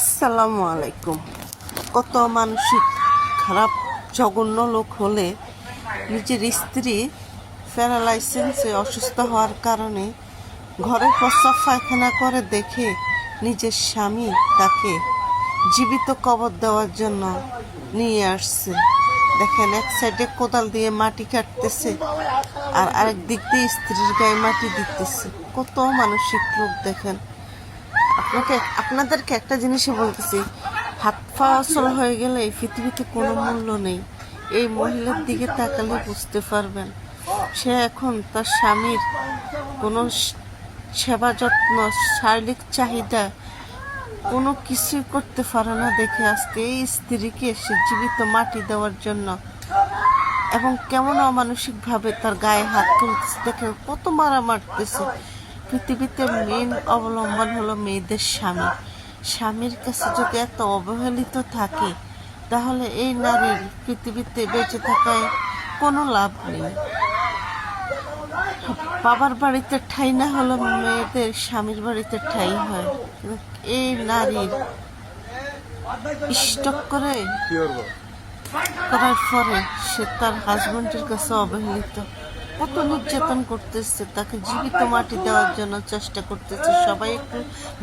আসসালামু আলাইকুম। কত মানসিক খারাপ জঘন্য লোক হলে নিজের স্ত্রী প্যারালাইসিসে অসুস্থ হওয়ার কারণে ঘরে প্রস্রাব পায়খানা করে দেখে নিজের স্বামী তাকে জীবিত কবর দেওয়ার জন্য নিয়ে আসছে। দেখেন, এক সাইডে কোদাল দিয়ে মাটি কাটতেছে আর আরেক দিক দিয়ে স্ত্রীর গায়ে মাটি দিতেছে। কত মানসিক লোক দেখেন। আপনাদেরকে একটা জিনিসই বলতেছি, হাত পা অচল হয়ে গেলে এই পৃথিবীতে কোনো মূল্য নেই। এই মহিলার দিকে তাকালে বুঝতে পারবেন সে এখন তার স্বামীর কোনো সেবা যত্ন, শারীরিক চাহিদা কোনো কিছুই করতে পারে না দেখে আজকে এই স্ত্রীকে সে জীবিত মাটি দেওয়ার জন্য এবং কেমন অমানসিকভাবে তার গায়ে হাত তুলতেছে। দেখে কত মারা মারতেছে। পৃথিবীতে মেন অবলম্বন হলো মেয়েদের স্বামী। স্বামীর কাছে যদি এত অবহেলিত থাকে তাহলে এই নারীর পৃথিবীতে বেঁচে থাকায় কোনো লাভ নেই। বাবার বাড়িতে ঠাঁই না হলো মেয়েদের স্বামীর বাড়িতে ঠাঁই হয়। এই নারীর স্টক করার পরে সে তার হাজবেন্ডের কাছে অবহেলিত, কত নির্যাতন করতেছে, তাকে জীবিত মাটি দেওয়ার জন্য চেষ্টা করতেছে। সবাই একটু